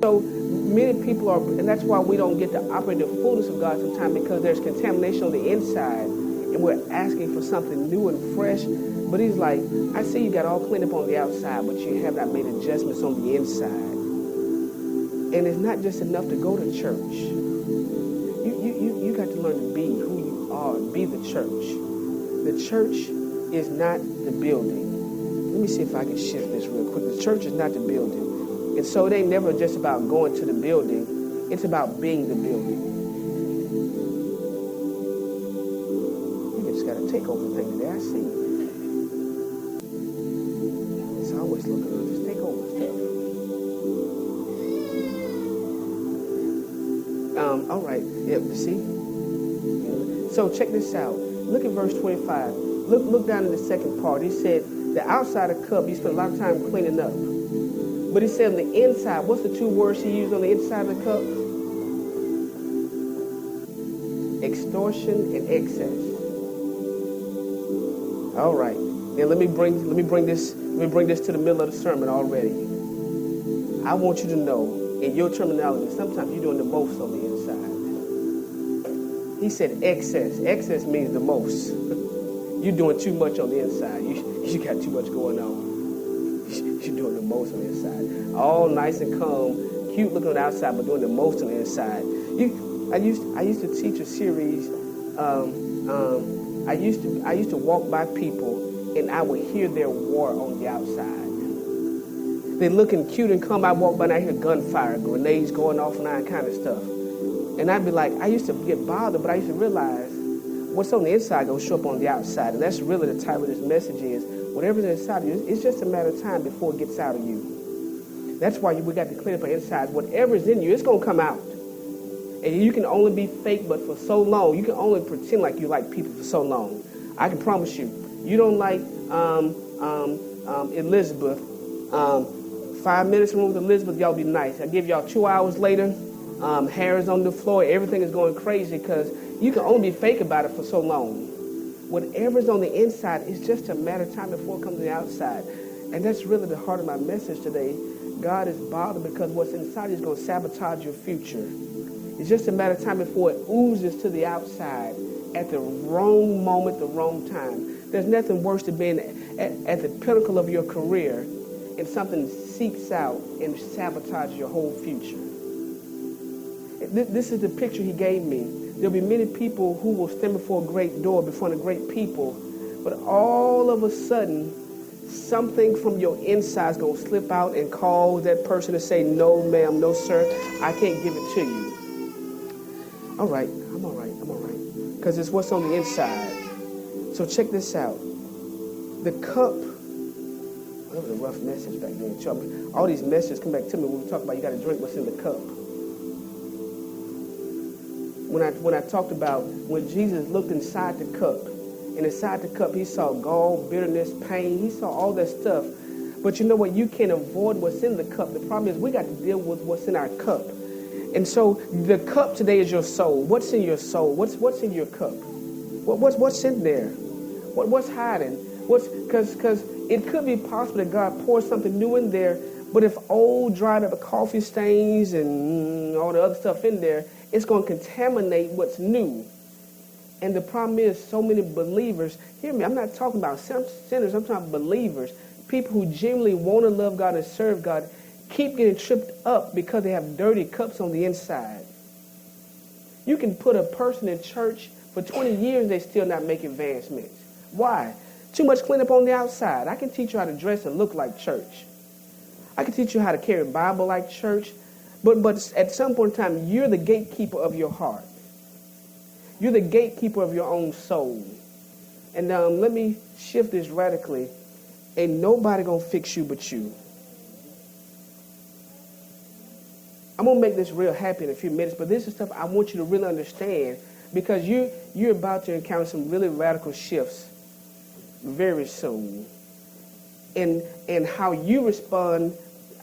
So many people are, and that's why we don't get to operate the fullness of God sometimes, because there's contamination on the inside, and we're asking for something new and fresh. But he's like, I see you got all cleaned up on the outside, but you have not made adjustments on the inside. And it's not just enough to go to church. You got to learn to be who you are, be the church. The church is not the building. Let me see if I can shift this real quick. The church is not the building. And so it ain't never just about going to the building. It's about being the building. You just got to take over things today. I see. It's always looking at just take over stuff. All right. Yep, see? So check this out. Look at verse 25. Look down in the second part. He said, the outside of the cup, you spend a lot of time cleaning up. But he said on the inside, what's the two words he used on the inside of the cup? Extortion and excess. All right. Now let me bring this to the middle of the sermon already. I want you to know, in your terminology, sometimes you're doing the most on the inside. He said excess. Excess means the most. You're doing too much on the inside. You got too much going on. You're doing the most on the inside. All nice and calm, cute looking on the outside, but doing the most on the inside. I used to teach a series. I used to walk by people, and I would hear their war on the outside. They're looking cute and calm. I walk by and I hear gunfire, grenades going off, and all that kind of stuff. And I'd be like, I used to get bothered, but I used to realize what's on the inside going to show up on the outside. And that's really the title of this message is, whatever's inside of you, it's just a matter of time before it gets out of you. That's why we got to clean up our inside. Whatever's in you, it's going to come out. And you can only be fake, but for so long. You can only pretend like you like people for so long. I can promise you, you don't like Elizabeth. 5 minutes room with Elizabeth, y'all be nice. I give y'all 2 hours later, hair is on the floor, everything is going crazy because you can only be fake about it for so long. Whatever's on the inside is just a matter of time before it comes to the outside. And that's really the heart of my message today. God is bothered because what's inside is going to sabotage your future. It's just a matter of time before it oozes to the outside at the wrong moment, the wrong time. There's nothing worse than being at the pinnacle of your career and something seeps out and sabotages your whole future. This is the picture he gave me. There'll be many people who will stand before a great door, before the great people, but all of a sudden, something from your inside is going to slip out and cause that person to say, no, ma'am, no, sir, I can't give it to you. All right, I'm all right. Because it's what's on the inside. So check this out. The cup, that was a rough message back then. All these messages come back to me when we talk about you got to drink what's in the cup. When I talked about when Jesus looked inside the cup, and inside the cup he saw gall, bitterness, pain, he saw all that stuff. But you know what? You can't avoid what's in the cup. The problem is we got to deal with what's in our cup. And so the cup today is your soul. What's in your soul? What's in your cup? What's in there? What's hiding? Because it could be possible that God pours something new in there, but if old dried up coffee stains and all the other stuff in there, it's going to contaminate what's new. And the problem is so many believers, hear me, I'm not talking about sinners, I'm talking about believers, people who genuinely want to love God and serve God, keep getting tripped up because they have dirty cups on the inside. You can put a person in church for 20 years and they still not make advancements. Why? Too much cleanup on the outside. I can teach you how to dress and look like church. I can teach you how to carry a Bible like church. But at some point in time, you're the gatekeeper of your heart. You're the gatekeeper of your own soul. And let me shift this radically. Ain't nobody going to fix you but you. I'm going to make this real happy in a few minutes, but this is stuff I want you to really understand because you're about to encounter some really radical shifts very soon. And how you respond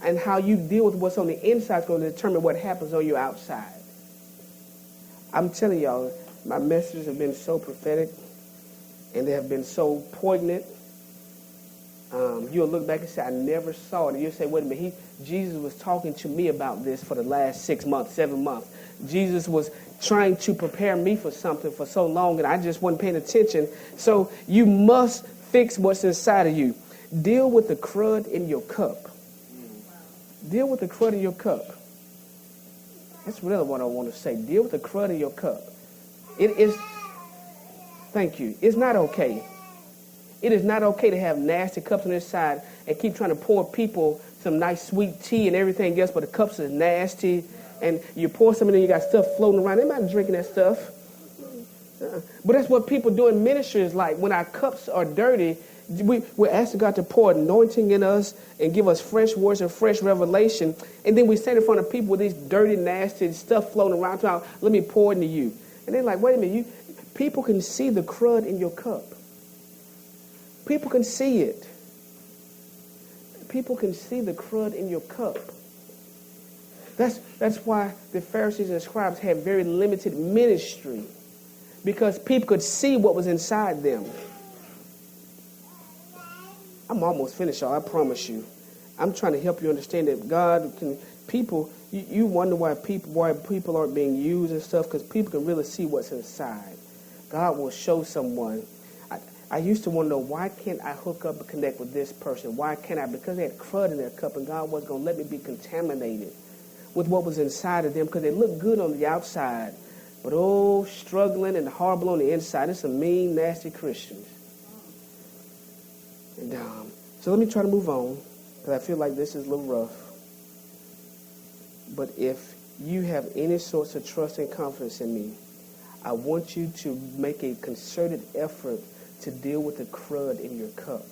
and how you deal with what's on the inside is going to determine what happens on your outside. I'm telling y'all, my messages have been so prophetic and they have been so poignant. You'll look back and say, I never saw it. And you'll say, wait a minute, Jesus was talking to me about this for the last 6 months, 7 months. Jesus was trying to prepare me for something for so long, and I just wasn't paying attention. So you must fix what's inside of you. Deal with the crud in your cup. Deal with the crud in your cup. That's really what I want to say. Deal with the crud in your cup. It is, thank you, it's not okay. It is not okay to have nasty cups on this side and keep trying to pour people some nice sweet tea and everything else, but the cups are nasty, and you pour some in there, you got stuff floating around. They're not drinking that stuff. But that's what people do in ministry is like. When our cups are dirty, we're asking God to pour anointing in us and give us fresh words and fresh revelation, and then we stand in front of people with these dirty, nasty stuff floating around. Let me pour into you. And they're like, wait a minute, people can see the crud in your cup. People can see it. People can see the crud in your cup. That's why the Pharisees and scribes had very limited ministry, because people could see what was inside them. I'm almost finished, y'all. I promise you. I'm trying to help you understand that God can. People, you wonder why people aren't being used and stuff, because people can really see what's inside. God will show someone. I used to want to know, why can't I hook up and connect with this person? Why can't I? Because they had crud in their cup, and God wasn't going to let me be contaminated with what was inside of them, because they look good on the outside, but struggling and horrible on the inside. It's some mean, nasty Christians. And so let me try to move on, because I feel like this is a little rough. But if you have any sorts of trust and confidence in me, I want you to make a concerted effort to deal with the crud in your cup.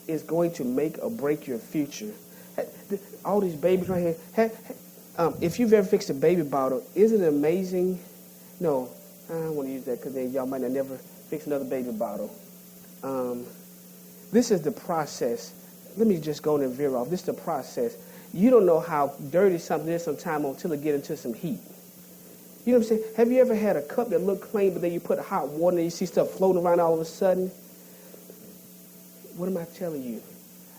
It's going to make or break your future. All these babies right here. If you've ever fixed a baby bottle, isn't it amazing? No, I don't want to use that, because then y'all might not never fix another baby bottle. This is the process. Let me just go and veer off. This is the process. You don't know how dirty something is sometimes until it gets into some heat. You know what I'm saying? Have you ever had a cup that looked clean, but then you put hot water and you see stuff floating around all of a sudden? What am I telling you?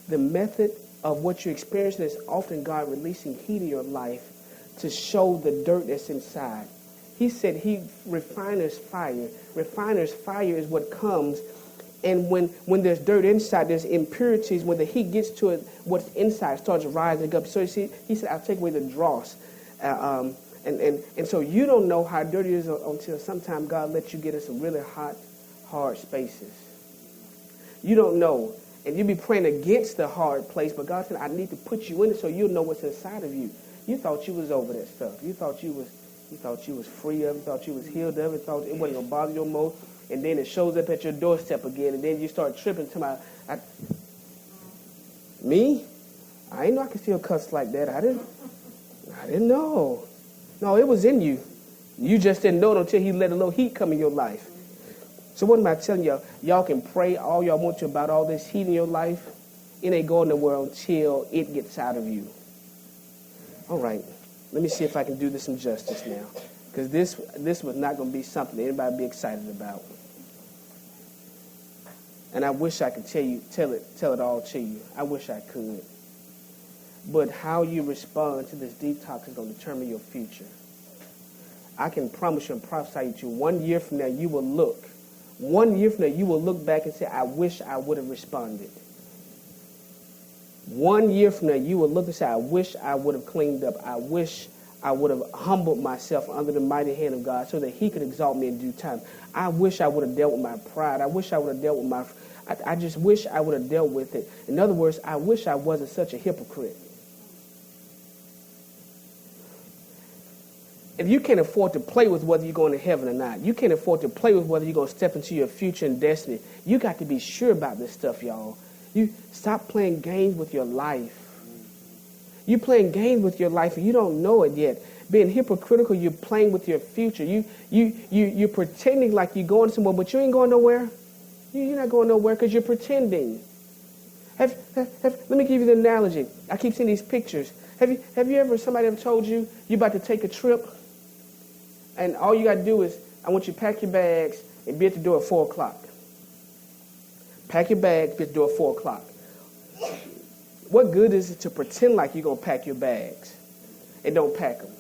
The method of what you're experiencing is often God releasing heat in your life to show the dirt that's inside. He said he refiners fire. Refiner's fire is what comes, and when there's dirt inside, there's impurities. When the heat gets to it, what's inside starts rising up. So you see, he said, I'll take away the dross. And so you don't know how dirty it is until sometime God lets you get in some really hot, hard spaces. You don't know. And you be praying against the hard place, but God said, I need to put you in it so you'll know what's inside of you. You thought you was over that stuff. You thought you was free of it, you thought you was healed of it, thought it wasn't going to bother you no more. And then it shows up at your doorstep again, and then you start tripping to me? I didn't know I could still cuss like that. I didn't know. No, it was in you. You just didn't know it until he let a little heat come in your life. So what am I telling y'all? Y'all can pray all y'all want to about all this heat in your life. It ain't going nowhere until it gets out of you. All right. Let me see if I can do this some justice now. Because this was not going to be something that anybody would be excited about. And I wish I could tell it all to you. I wish I could. But how you respond to this detox is going to determine your future. I can promise you and prophesy to you, 1 year from now, you will look. 1 year from now, you will look back and say, I wish I would have responded. 1 year from now, you will look and say, I wish I would have cleaned up. I wish I would have humbled myself under the mighty hand of God so that he could exalt me in due time. I wish I would have dealt with my pride. I wish I would have dealt with I just wish I would have dealt with it. In other words, I wish I wasn't such a hypocrite. If you can't afford to play with whether you're going to heaven or not, you can't afford to play with whether you're going to step into your future and destiny, you got to be sure about this stuff, y'all. You stop playing games with your life. You're playing games with your life and you don't know it yet. Being hypocritical, you're playing with your future. You're pretending like you're going somewhere, but you ain't going nowhere. You're not going nowhere because you're pretending. Let me give you the analogy. I keep seeing these pictures. Have you ever, somebody ever told you you're about to take a trip? And all you got to do is, I want you to pack your bags and be at the door at 4 o'clock. Pack your bags, bitch, do it 4 o'clock. What good is it to pretend like you're going to pack your bags and don't pack them?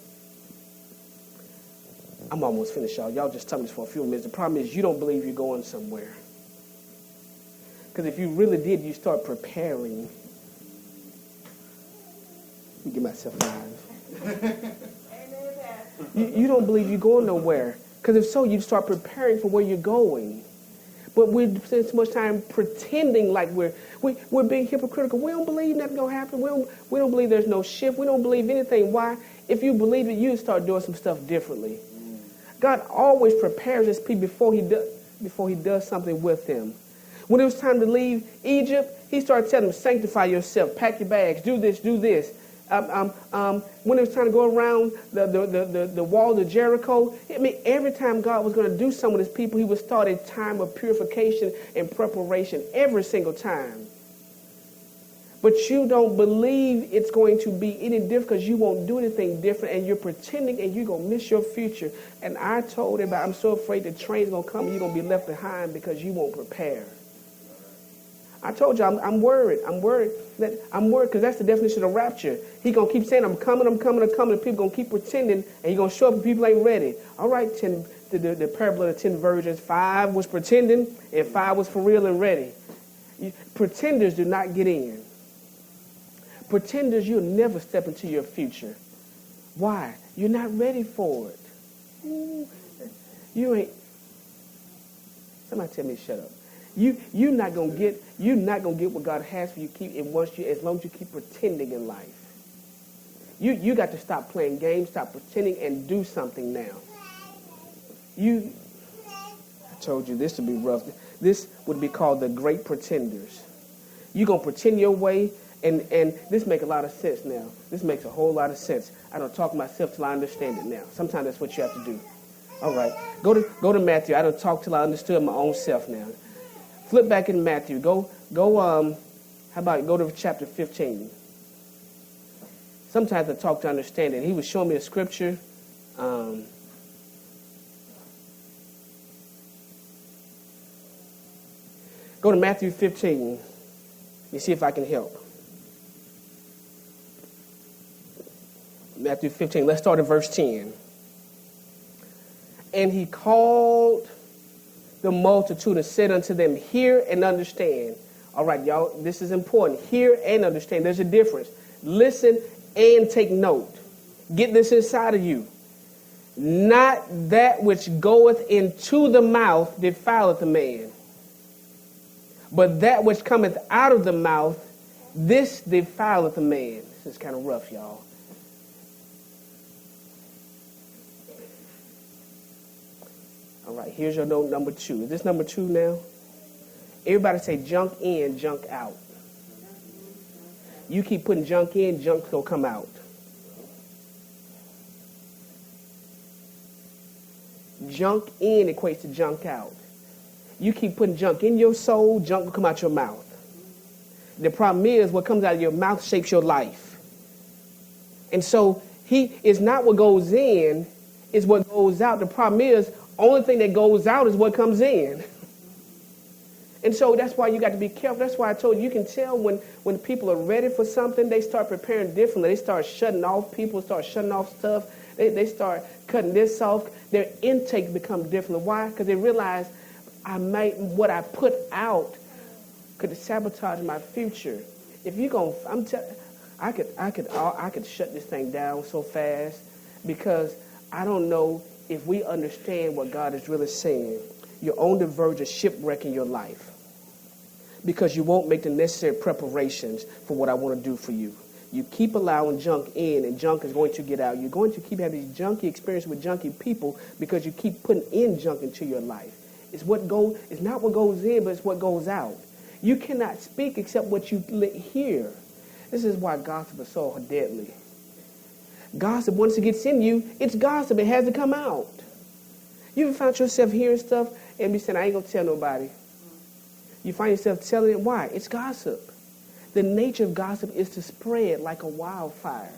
I'm almost finished, y'all. Y'all just tell me this for a few minutes. The problem is you don't believe you're going somewhere. Because if you really did, you start preparing. Let me give myself 5. You don't believe you're going nowhere. Because if so, you start preparing for where you're going. But we spend so much time pretending like we're being hypocritical. We don't believe nothing's going to happen. We don't believe there's no shift. We don't believe anything. Why? If you believe it, you start doing some stuff differently. God always prepares his people before he does something with them. When it was time to leave Egypt, he started telling them, sanctify yourself, pack your bags, do this, do this. When it was time to go around the wall of Jericho, I mean, every time God was going to do something with his people, he would start a time of purification and preparation every single time. But you don't believe it's going to be any different because you won't do anything different, and you're pretending, and you're going to miss your future. And I told everybody, I'm so afraid the train's going to come and you're going to be left behind because you won't prepare. I told you, I'm worried. I'm worried because that's the definition of rapture. He's going to keep saying, I'm coming, and people going to keep pretending, and he's going to show up and people ain't ready. All right, the parable of the 10 virgins, 5 was pretending, and 5 was for real and ready. Pretenders do not get in. Pretenders, you'll never step into your future. Why? You're not ready for it. You ain't. Somebody tell me to shut up. You're not gonna get what God has for you. As long as you keep pretending in life. You got to stop playing games, stop pretending, and do something now. I told you this would be rough. This would be called the great pretenders. You're gonna pretend your way. And this makes a lot of sense now. This makes a whole lot of sense. I don't talk to myself till I understand it now. Sometimes that's what you have to do. All right. Go to Matthew. I don't talk till I understood my own self now. Flip back in Matthew. How about go to chapter 15. Sometimes I talk to understand it. He was showing me a scripture. Go to Matthew 15. Let me see if I can help. Matthew 15, let's start at verse 10. And he called the multitude and said unto them, hear and understand. All right, y'all, this is important. Hear and understand. There's a difference. Listen and take note. Get this inside of you. Not that which goeth into the mouth defileth a man, but that which cometh out of the mouth, this defileth a man. This is kind of rough, y'all. All right, here's your note number 2. Is this number 2 now? Everybody say junk in, junk out. You keep putting junk in, junk's going to come out. Junk in equates to junk out. You keep putting junk in your soul, junk will come out your mouth. The problem is what comes out of your mouth shapes your life. And so it's not what goes in, it's what goes out. The problem is only thing that goes out is what comes in. And so that's why you got to be careful. That's why I told you can tell when people are ready for something, they start preparing differently. They start shutting off people, start shutting off stuff. They start cutting this off. Their intake becomes different. Why? Because they realize what I put out could sabotage my future. If you're going, I could shut this thing down so fast because I don't know if we understand what God is really saying. You're on the verge of shipwrecking your life because you won't make the necessary preparations for what I want to do for you. You keep allowing junk in, and junk is going to get out. You're going to keep having these junky experiences with junky people because you keep putting in junk into your life. It's not what goes in, but it's what goes out. You cannot speak except what you hear. This is why gossip is so deadly. Gossip, once it gets in you, it's gossip. It has to come out. You ever found yourself hearing stuff and be saying, I ain't going to tell nobody. You find yourself telling it. Why? It's gossip. The nature of gossip is to spread like a wildfire.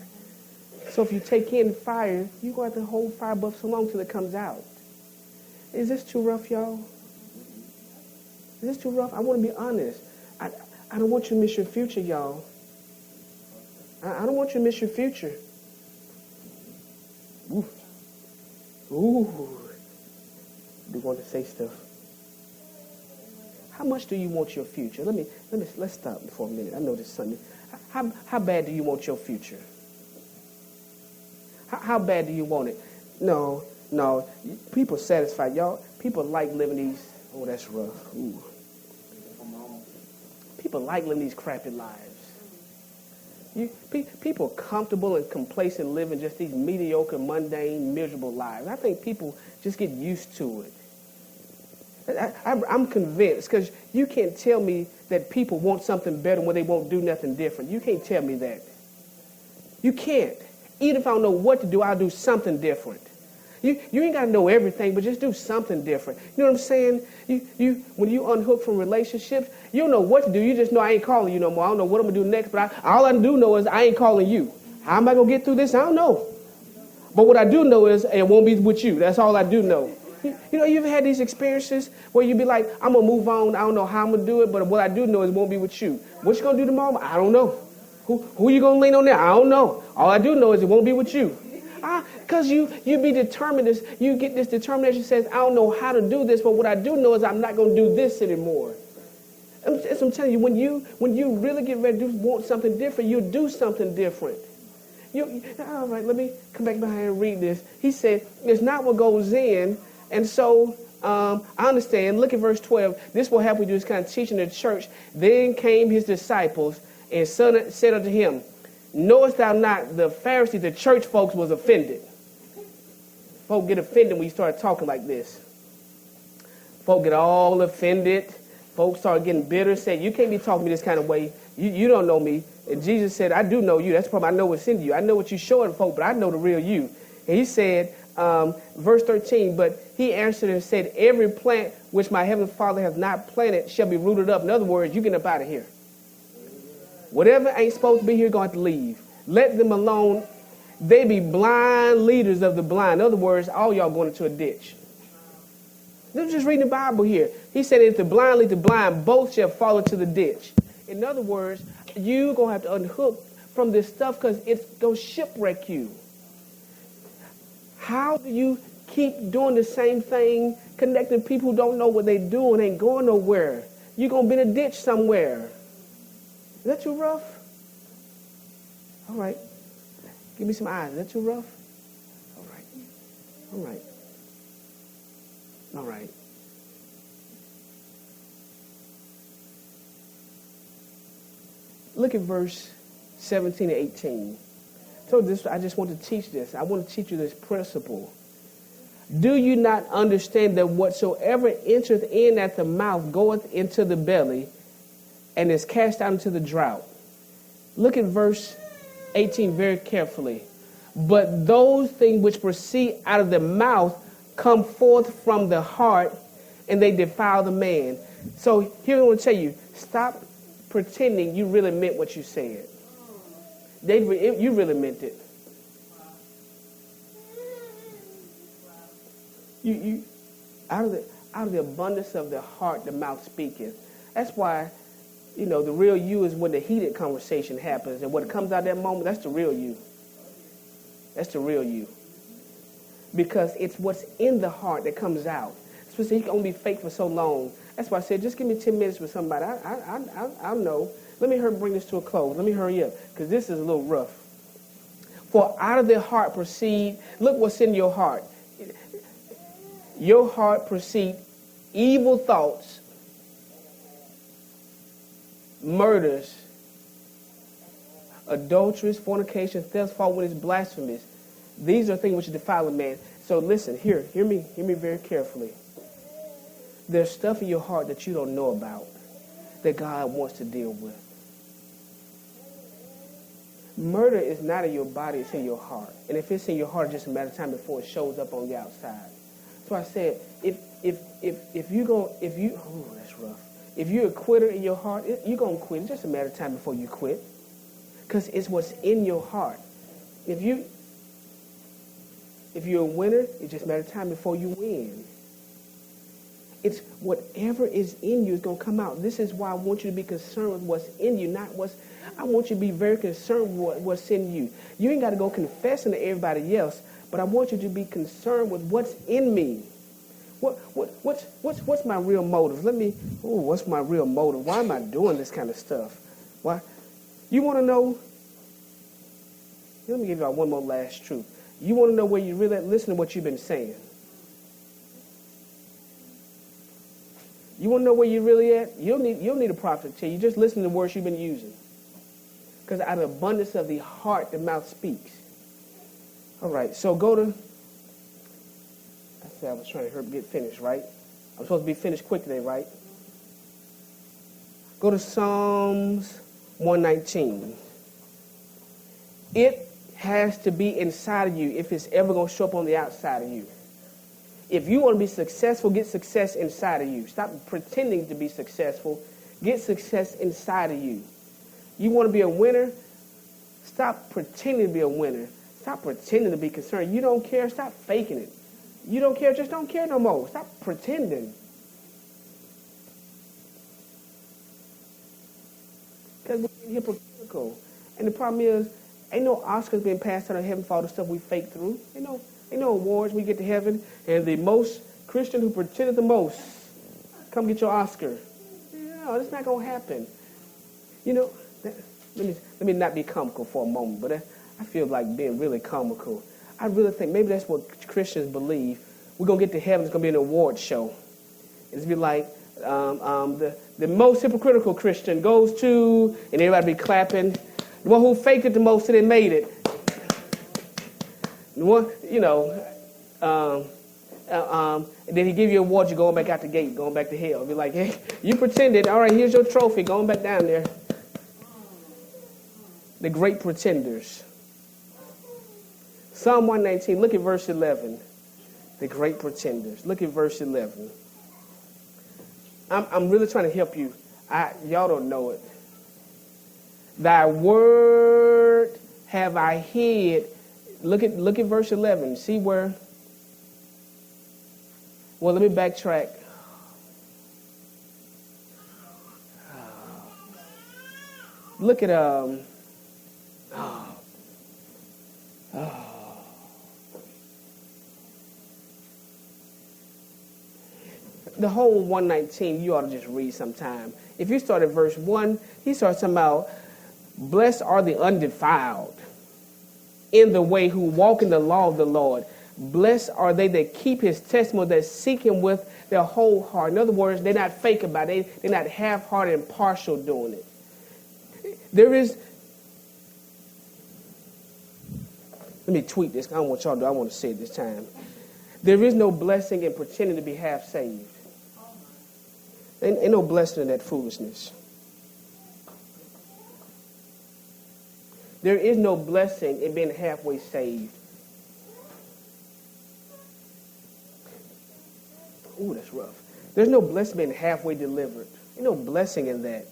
So if you take in fire, you're going to have to hold fire above so long till it comes out. Is this too rough, y'all? this too rough? I want to be honest. I don't want you to miss your future, y'all. I don't want you to miss your future. Ooh. Ooh. Do want to say stuff. How much do you want your future? Let's stop for a minute. I know this is something. How bad do you want your future? How bad do you want it? No. People satisfied, y'all. People like living these. Oh, that's rough. Ooh. People like living these crappy lives. People comfortable and complacent living just these mediocre, mundane, miserable lives. I think people just get used to it. I'm convinced, because you can't tell me that people want something better when they won't do nothing different. You can't tell me that. You can't. Even if I don't know what to do, I'll do something different. You ain't got to know everything, but just do something different. You know what I'm saying? When you unhook from relationships, you don't know what to do. You just know I ain't calling you no more. I don't know what I'm going to do next, but all I do know is I ain't calling you. How am I going to get through this? I don't know. But what I do know is it won't be with you. That's all I do know. You know, you've had these experiences where you be like, I'm going to move on. I don't know how I'm going to do it, but what I do know is it won't be with you. What you going to do tomorrow? I don't know. Who you going to lean on there? I don't know. All I do know is it won't be with you. Because you be determined, you get this determination that says, I don't know how to do this, but what I do know is I'm not going to do this anymore. I'm telling you, when you really get ready to want something different, you do something different. All right, let me come back behind and read this. He said, it's not what goes in. And so I understand. Look at verse 12. This will happen. He was kind of teaching the church. Then came his disciples and said unto him, knowest thou not the Pharisees, the church folks, was offended? Folk get offended when you start talking like this. Folk get all offended. Folks start getting bitter, say, you can't be talking to me this kind of way. You don't know me. And Jesus said, I do know you. That's probably I know what's in you. I know what you're showing folk, but I know the real you. And he said, verse 13, but he answered and said, every plant which my heavenly Father has not planted shall be rooted up. In other words, you get up out of here. Whatever ain't supposed to be here, going to leave. Let them alone. They be blind leaders of the blind. In other words, all y'all going into a ditch. They're just reading the Bible here. He said, if the blind lead the blind, both shall fall into the ditch. In other words, you're going to have to unhook from this stuff because it's going to shipwreck you. How do you keep doing the same thing, connecting people who don't know what they're doing, ain't going nowhere? You're going to be in a ditch somewhere. Is that too rough? All right. Give me some eyes. Is that too rough? All right. All right. All right. Look at verse 17 and 18. So I just want to teach this. I want to teach you this principle. Do you not understand that whatsoever entereth in at the mouth goeth into the belly, and is cast out into the drought? Look at verse 18 very carefully. But those things which proceed out of the mouth come forth from the heart, and they defile the man. So here I want to tell you, stop pretending you really meant what you said. You really meant it. You out of the abundance of the heart, the mouth speaketh. That's why, the real you is when the heated conversation happens, and what comes out of that moment, that's the real you. That's the real you. Because it's what's in the heart that comes out. So you can only be fake for so long. That's why I said, just give me 10 minutes with somebody. I know. Let me bring this to a close. Let me hurry up, because this is a little rough. For out of the heart proceed, look what's in your heart. Your heart proceed evil thoughts, murders, adulteries, fornication, theft, fault when it's blasphemous. These are things which defile a man. So listen, hear me very carefully. There's stuff in your heart that you don't know about that God wants to deal with. Murder is not in your body, it's in your heart. And if it's in your heart, it's just a matter of time before it shows up on the outside. So I said, if you're a quitter in your heart, you're going to quit. It's just a matter of time before you quit. Because it's what's in your heart. If you're a winner, it's just a matter of time before you win. It's whatever is in you is going to come out. This is why I want you to be concerned with what's in you, not what's. I want you to be very concerned with what's in you. You ain't got to go confessing to everybody else, but I want you to be concerned with what's in me. What's my real motive? What's my real motive? Why am I doing this kind of stuff? Why? You want to know? Let me give you one more last truth. You want to know where you really at? Listen to what you've been saying. You want to know where you're really at? You don't need a prophet to tell you. Just listen to the words you've been using. Because out of the abundance of the heart, the mouth speaks. All right, so go to... I said I was trying to get finished, right? I'm supposed to be finished quick today, right? Go to Psalms 119. It has to be inside of you if it's ever going to show up on the outside of you. If you want to be successful, get success inside of you. Stop pretending to be successful. Get success inside of you. You want to be a winner? Stop pretending to be a winner. Stop pretending to be concerned. You don't care? Stop faking it. You don't care? Just don't care no more. Stop pretending. Because we're being hypocritical. And the problem is, ain't no Oscars being passed out of heaven for all the stuff we fake through. Ain't no awards. We get to heaven, and the most Christian who pretended the most, come get your Oscar. No, that's not going to happen. You know, let me not be comical for a moment, but I feel like being really comical. I really think maybe that's what Christians believe. We're going to get to heaven, it's going to be an award show. It's be like the most hypocritical Christian goes to, and everybody be clapping. The one who faked it the most and then made it. The one, and then he give you an award, you're going back out the gate, going back to hell. Be like, hey, you pretended, all right, here's your trophy, going back down there. The great pretenders. Psalm 119, look at verse 11. The great pretenders. Look at verse 11. I'm really trying to help you. Y'all don't know it. Thy word have I hid. Look at verse 11. See where? Well, let me backtrack. Look at the whole 119, you ought to just read sometime. If you start at verse 1, he starts talking about, blessed are the undefiled in the way who walk in the law of the Lord. Blessed are they that keep his testimony, that seek him with their whole heart. In other words, they're not fake about it. They're not half-hearted and partial doing it. There is... Let me tweet this. I don't want y'all to do. I want to say it this time. There is no blessing in pretending to be half saved. Ain't no blessing in that foolishness. There is no blessing in being halfway saved. Ooh, that's rough. There's no blessing in being halfway delivered. Ain't no blessing in that.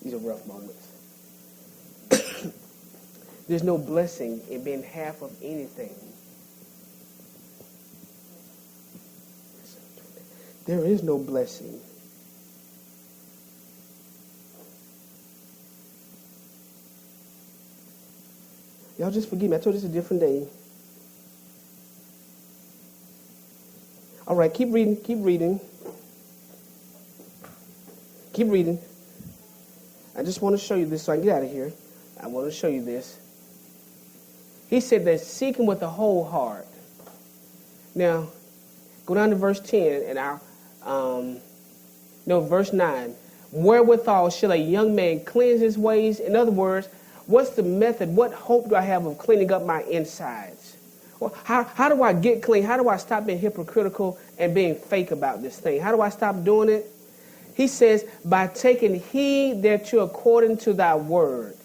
These are rough moments. There's no blessing in being half of anything. There is no blessing. Y'all just forgive me. I told you it's a different day. All right, keep reading. Keep reading. Keep reading. I just want to show you this so I can get out of here. I want to show you this. He said that seeking with the whole heart. Now, go down to verse 10 and verse 9. Wherewithal shall a young man cleanse his ways? In other words, what's the method? What hope do I have of cleaning up my insides? Well, how do I get clean? How do I stop being hypocritical and being fake about this thing? How do I stop doing it? He says, by taking heed thereto according to thy word.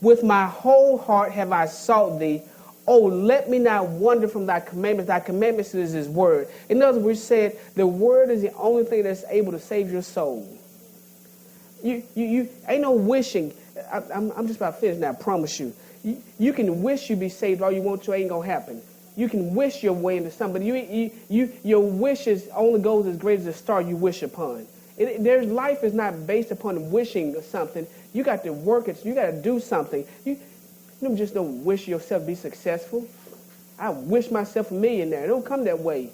With my whole heart have I sought thee. Oh, let me not wander from thy commandments. Thy commandments is his word. In other words, said the word is the only thing that's able to save your soul. You ain't no wishing. I'm just about finished now, I promise you. You can wish you be saved all you want to, it ain't going to happen. You can wish your way into somebody. Your wishes only goes as great as the star you wish upon. Life is not based upon wishing something. You got to work it. You got to do something. You just don't wish yourself to be successful. I wish myself a millionaire. It don't come that way.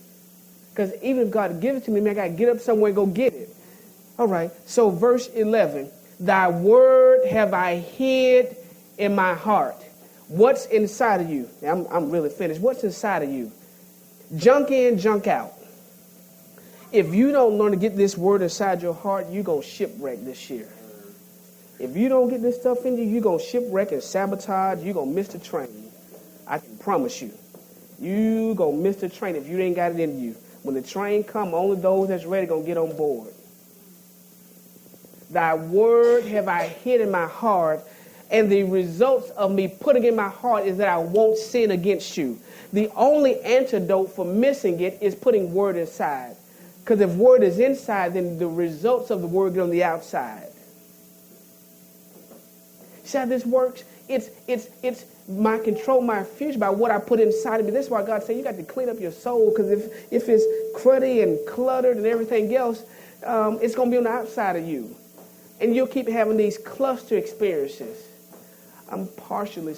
Because even if God gives it to me, I got to get up somewhere and go get it. All right. So verse 11. Thy word have I hid in my heart. What's inside of you? Now, I'm really finished. What's inside of you? Junk in, junk out. If you don't learn to get this word inside your heart, you're going to shipwreck this year. If you don't get this stuff in you, you're going to shipwreck and sabotage. You're going to miss the train. I can promise you. You're going to miss the train if you ain't got it in you. When the train come, only those that's ready going to get on board. Thy word have I hid in my heart, and the results of me putting it in my heart is that I won't sin against you. The only antidote for missing it is putting word inside. Because if word is inside, then the results of the word get on the outside. See how this works? It's my control, my future by what I put inside of me. That's why God said you got to clean up your soul, because if it's cruddy and cluttered and everything else, it's going to be on the outside of you. And you'll keep having these cluster experiences. I'm partially,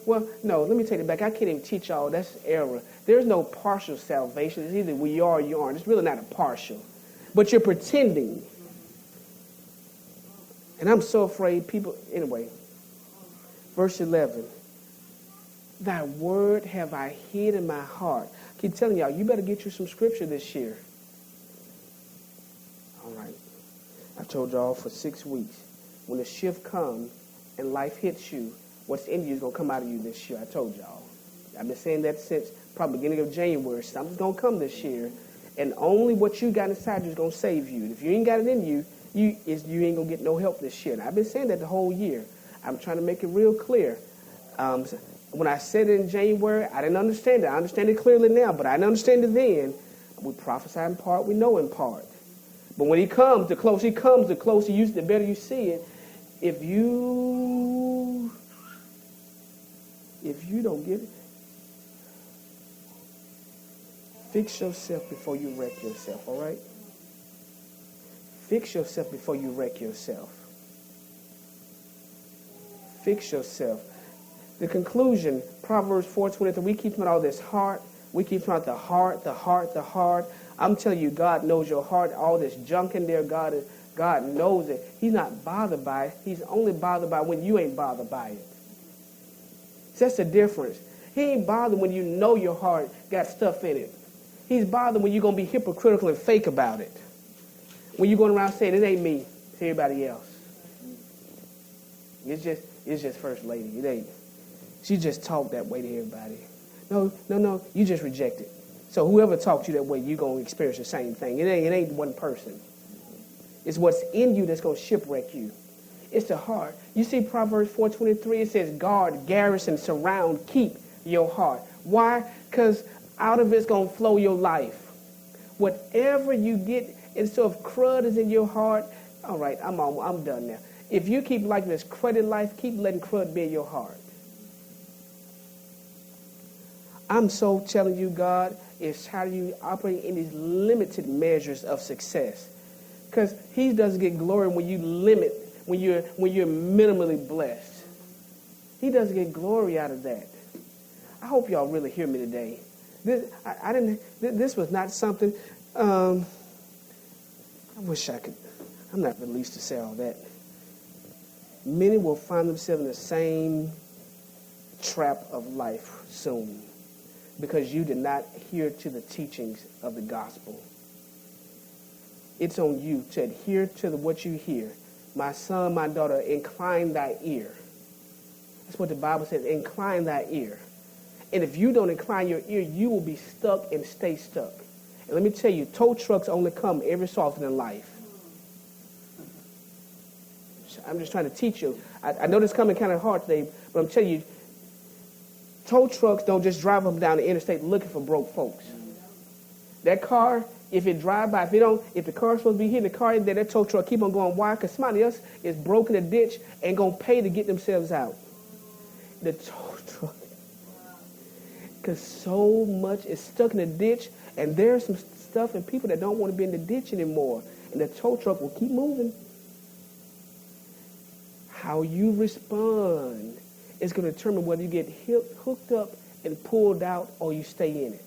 well, no, let me take it back. I can't even teach y'all. That's error. There's no partial salvation. It's either we are or you aren't. It's really not a partial. But you're pretending. And I'm so afraid people, anyway. Verse 11. Thy word have I hid in my heart. I keep telling y'all, you better get you some scripture this year. All right. I told y'all for 6 weeks. When the shift comes and life hits you, what's in you is going to come out of you this year. I told y'all. I've been saying that since probably beginning of January. Something's going to come this year. And only what you got inside you is going to save you. And if you ain't got it in you, you ain't going to get no help this year. And I've been saying that the whole year. I'm trying to make it real clear. When I said it in January, I didn't understand it. I understand it clearly now, but I didn't understand it then. We prophesy in part, we know in part. But when he comes, the closer he comes, the closer you, the better you see it. If you don't get it, fix yourself before you wreck yourself, all right? Fix yourself before you wreck yourself. Fix yourself. The conclusion, Proverbs 4:23, we keep talking about all this heart. We keep talking about the heart, the heart, the heart. I'm telling you, God knows your heart. All this junk in there, God knows it. He's not bothered by it. He's only bothered by when you ain't bothered by it. So that's the difference. He ain't bothered when you know your heart got stuff in it. He's bothered when you're going to be hypocritical and fake about it. When you're going around saying, it ain't me, it's everybody else. It's just First Lady. It ain't. She just talked that way to everybody. No, you just reject it. So whoever talked to you that way, you're going to experience the same thing. It ain't one person. It's what's in you that's going to shipwreck you. It's the heart. You see Proverbs 4:23, it says, guard, garrison, surround, keep your heart. Why? Because out of it's going to flow your life. Whatever you get, and so if crud is in your heart, all right, I'm done now. If you keep liking this cruddy life, keep letting crud be in your heart. I'm so telling you, God, is how you operate in these limited measures of success. Because he doesn't get glory when you limit, when you're minimally blessed. He doesn't get glory out of that. I hope y'all really hear me today. This was not something, I wish I could, I'm not released to say all that. Many will find themselves in the same trap of life soon because you did not adhere to the teachings of the gospel. It's on you to adhere to what you hear. My son, my daughter, incline thy ear. That's what the Bible says, incline thy ear. And if you don't incline your ear, you will be stuck and stay stuck. And let me tell you, tow trucks only come every so often in life. I'm just trying to teach you. I know this is coming kind of hard today, but I'm telling you, tow trucks don't just drive up and down the interstate looking for broke folks. That car If it drive by, if the car's supposed to be here, the car there, that tow truck keep on going. Why? Because somebody else is broke in a ditch and going to pay to get themselves out. The tow truck. Because so much is stuck in the ditch, and there's some stuff and people that don't want to be in the ditch anymore. And the tow truck will keep moving. How you respond is going to determine whether you get hooked up and pulled out or you stay in it.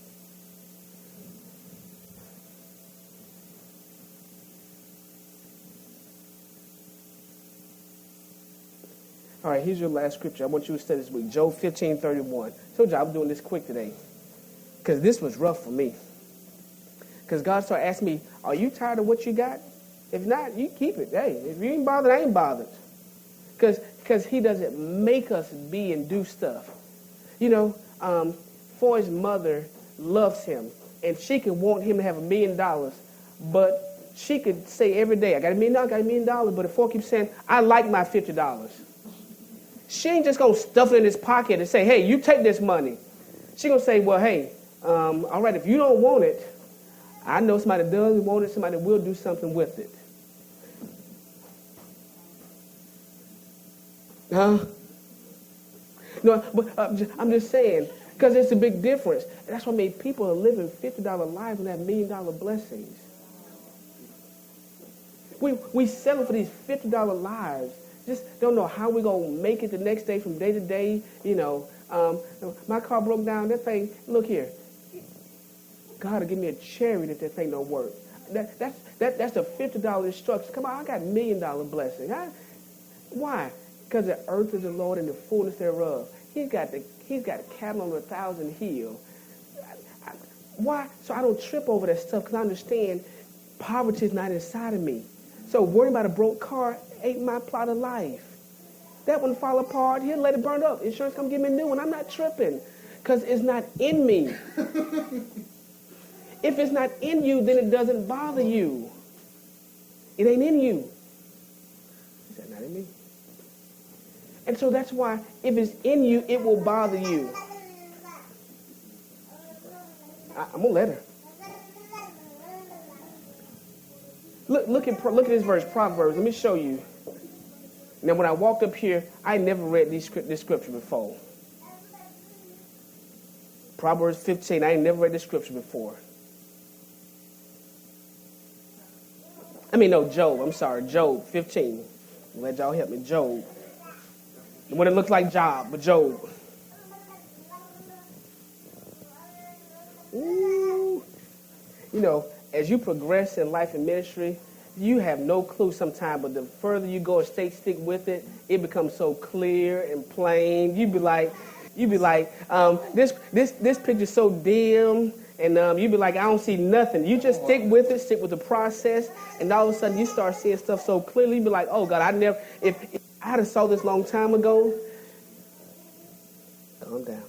All right, here's your last scripture. I want you to study this week. Job 15:31. Told you I'm doing this quick today because this was rough for me. Because God started asking me, are you tired of what you got? If not, you keep it. Hey, if you ain't bothered, I ain't bothered. Because he doesn't make us be and do stuff. You know, Foy's mother loves him, and she could want him to have $1 million, but she could say every day, I got $1 million, I got $1 million, but if Foy keeps saying, I like my $50. She ain't just going to stuff it in his pocket and say, hey, you take this money. She going to say, well, hey, all right, if you don't want it, I know somebody does want it, somebody will do something with it. Huh? No, but I'm just saying, because it's a big difference. That's what made people are living $50 lives and have $1 million blessings. We settle for these $50 lives. Just don't know how we're going to make it the next day from day to day. You know, my car broke down. That thing, look here. God will give me a chariot if that thing don't work. That's a $50 instruction. Come on, I got $1 million blessing. Why? Because the earth is the Lord and the fullness thereof. He's got cattle on 1,000 hills. Why? So I don't trip over that stuff because I understand poverty is not inside of me. So worrying about a broke car ain't my plot of life. That one fall apart, he'll let it burn up. Insurance come give me a new one. I'm not tripping because it's not in me. If it's not in you, then it doesn't bother you. It ain't in you. Is that not in me? And so that's why if it's in you, it will bother you. I'm going to let her. Look at this verse, Proverbs. Let me show you. Now, when I walked up here, I never read this scripture before. Proverbs 15, I ain't never read this scripture before. Job. I'm sorry, Job 15. I'm glad y'all help me. Job. The one that looks like Job, but Job. Ooh. You know, as you progress in life and ministry, you have no clue sometimes, but the further you go and stick with it, it becomes so clear and plain. You be like, this picture's so dim, and you be like, I don't see nothing. You just stick with it, stick with the process, and all of a sudden you start seeing stuff so clearly. You be like, oh God, if I had saw this long time ago. Calm down.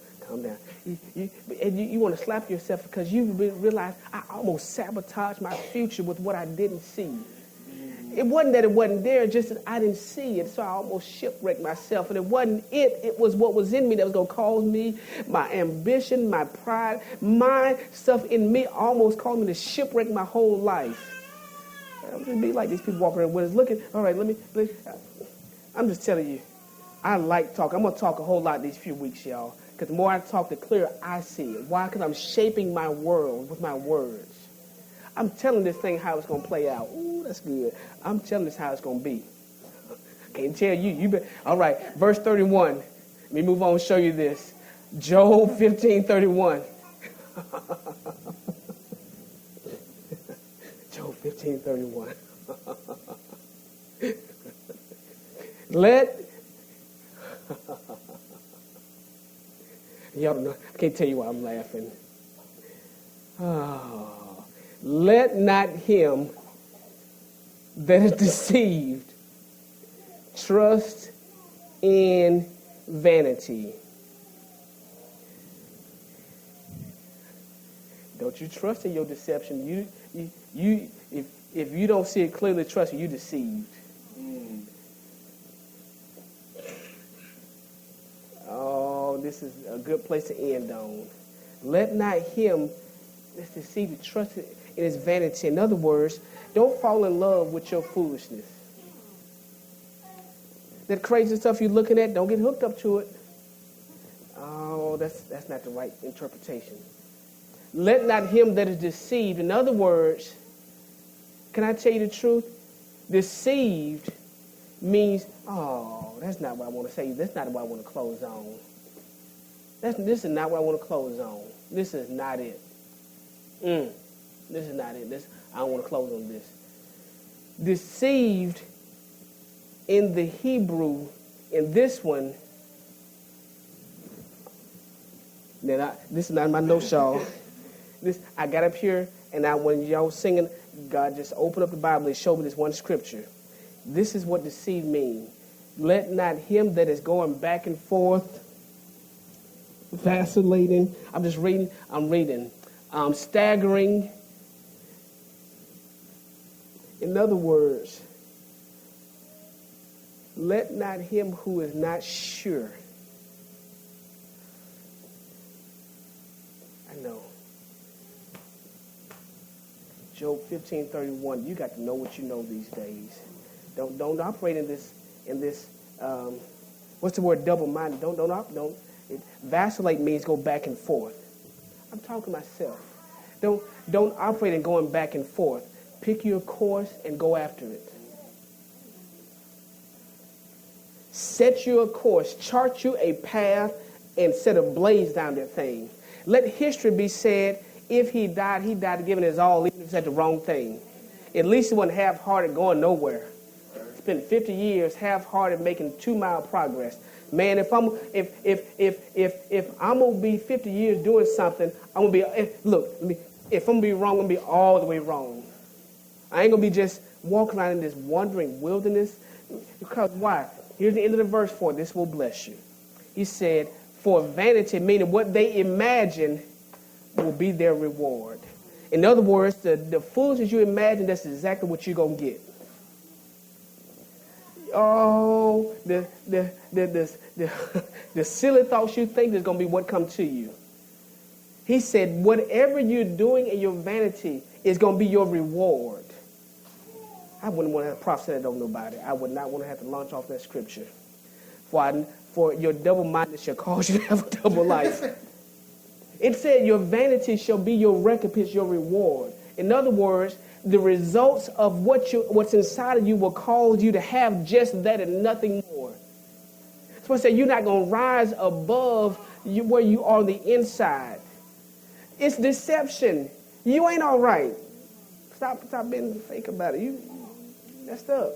You want to slap yourself because you realize I almost sabotaged my future with what I didn't see. It wasn't that it wasn't there, just that I didn't see it, so I almost shipwrecked myself. And it wasn't it was what was in me that was going to cause me, my ambition, my pride, my stuff in me almost caused me to shipwreck my whole life. I'm just be like these people walking around with us looking, all right, I'm just telling you, I like talking. I'm going to talk a whole lot these few weeks, y'all. Because the more I talk, the clearer I see it. Why? Because I'm shaping my world with my words. I'm telling this thing how it's going to play out. Ooh, that's good. I'm telling this how it's going to be. Can't tell you. All right, verse 31. Let me move on and show you this. Job 15:31. Job 15:31. Y'all don't know. I can't tell you why I'm laughing. Oh, let not him that is deceived trust in vanity. Don't you trust in your deception. If you don't see it clearly, trust you deceived. Oh, this is a good place to end on. Let not him that's deceived trust it. in its vanity. In other words, don't fall in love with your foolishness. That crazy stuff you're looking at, don't get hooked up to it. Oh, that's not the right interpretation. Let not him that is deceived. In other words, can I tell you the truth? Deceived means, oh, that's not what I want to say. That's not what I want to close on. This is not what I want to close on. This is not it. This is not it. I don't want to close on this. Deceived in the Hebrew, in this one, this is not my notes, y'all. I got up here, and when y'all was singing, God just opened up the Bible and showed me this one scripture. This is what deceive means. Let not him that is going back and forth, vacillating, I'm reading, staggering. In other words, let not him who is not sure. I know. Job 15:31. You got to know what you know these days. Don't operate in this. What's the word? Double-minded. Don't. Vacillate means go back and forth. I'm talking to myself. Don't operate in going back and forth. Pick your course and go after it. Set you a course. Chart you a path and set a blaze down that thing. Let history be said, if he died giving his all, even if it's at the wrong thing. At least he wasn't half-hearted going nowhere. Spent 50 years half-hearted making 2-mile progress. Man, if I'm gonna be 50 years doing something, I'm gonna be if I'm gonna be wrong, I'm gonna be all the way wrong. I ain't gonna be just walking around in this wandering wilderness. Because why? Here's the end of the verse for it. This will bless you. He said, for vanity, meaning what they imagine will be their reward. In other words, the foolishness you imagine, that's exactly what you're gonna get. Oh, the silly thoughts you think is going to be what comes to you. He said, whatever you're doing in your vanity is going to be your reward. I wouldn't want to have to prophesy that on nobody. I would not want to have to launch off that scripture. For your double-mindedness shall cause you to have a double life. It said your vanity shall be your recompense, your reward. In other words, the results of what's inside of you will cause you to have just that and nothing more. So I say you're not going to rise above where you are on the inside. It's deception. You ain't all right. Stop being fake about it. You messed up.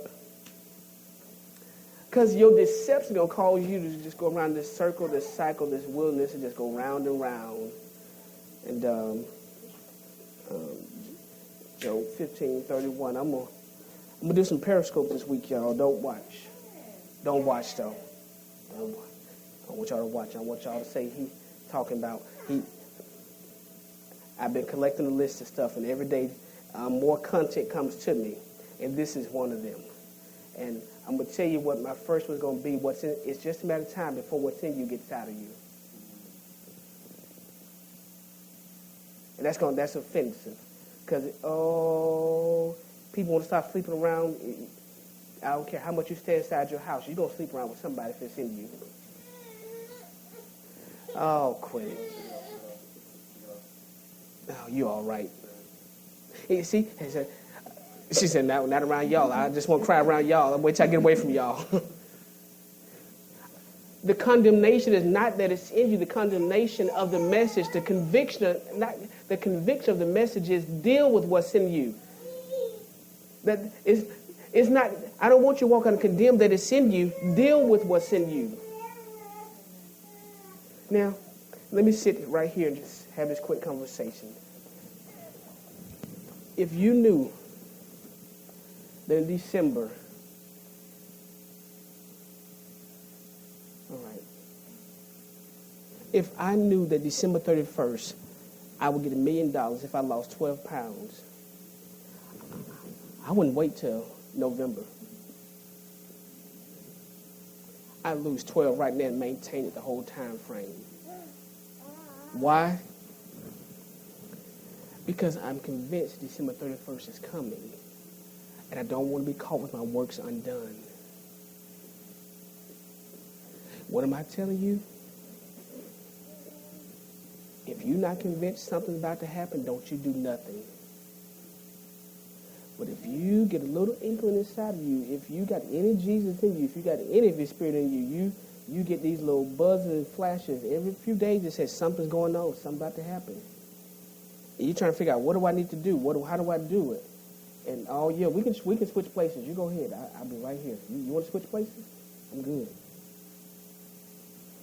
Because your deception going to cause you to just go around this circle, this cycle, this wilderness, and just go round and round. And Job 15:31. I'm gonna do some Periscope this week, y'all. Don't watch. Don't watch though. Don't watch. I want y'all to watch. I want y'all to say he talking about he. I've been collecting a list of stuff, and every day more content comes to me, and this is one of them. And I'm gonna tell you what my first one's gonna be. It's just a matter of time before what's in you gets out of you, and that's offensive. Because, people want to start sleeping around. I don't care how much you stay inside your house. You're going to sleep around with somebody if it's in you. Oh, quit it. Oh, you all right. You see? She said, not around y'all. I just want to cry around y'all. I'll wait till I get away from y'all. The condemnation is not that it's in you. The condemnation of the message, the conviction of the message is deal with what's in you. That it's not. I don't want you to walk and condemn that it's in you. Deal with what's in you. Now, let me sit right here and just have this quick conversation. If you knew that in December, all right, if I knew that December 31st, I would get $1 million if I lost 12 pounds, I wouldn't wait till November. I'd lose 12 right now and maintain it the whole time frame. Why? Because I'm convinced December 31st is coming, and I don't want to be caught with my works undone. What am I telling you? If you're not convinced something's about to happen, don't you do nothing. But if you get a little inkling inside of you, if you got any Jesus in you, if you got any of his spirit in you, you get these little buzzes and flashes every few days that says something's going on, something's about to happen. And you're trying to figure out, what do I need to do? How do I do it? And we can switch places. You go ahead. I'll be right here. You want to switch places? I'm good.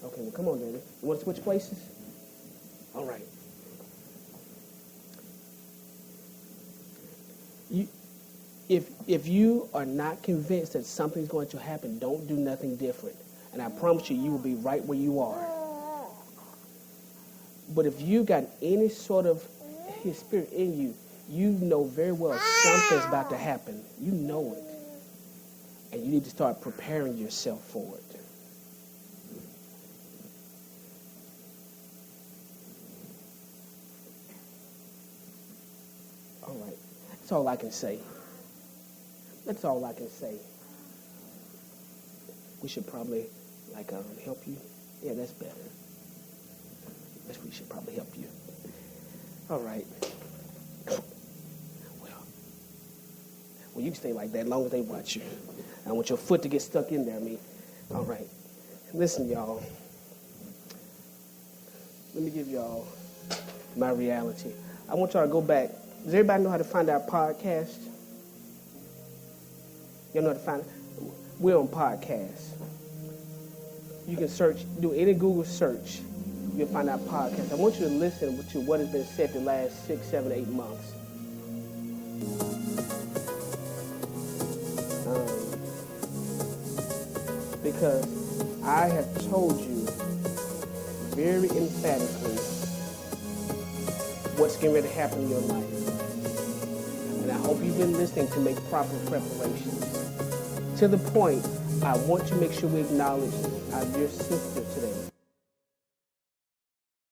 Okay, well, come on, David. You want to switch places? All right. If you are not convinced that something's going to happen, don't do nothing different. And I promise you, you will be right where you are. But if you got any sort of his spirit in you, you know very well something's about to happen. You know it. And you need to start preparing yourself for it. All right. That's all I can say. That's all I can say. We should probably, help you. Yeah, that's better. We should probably help you. All right. Well, you can stay like that as long as they watch you. I want your foot to get stuck in there, All right. Listen, y'all. Let me give y'all my reality. I want y'all to go back. Does everybody know how to find our podcast? Y'all know how to find it? We're on podcast. You can search, do any Google search. You'll find our podcast. I want you to listen to what has been said the last 6, 7, 8 months. Because I have told you very emphatically what's getting ready to happen in your life. And I hope you've been listening to make proper preparations. To the point, I want to make sure we acknowledge our dear sister today.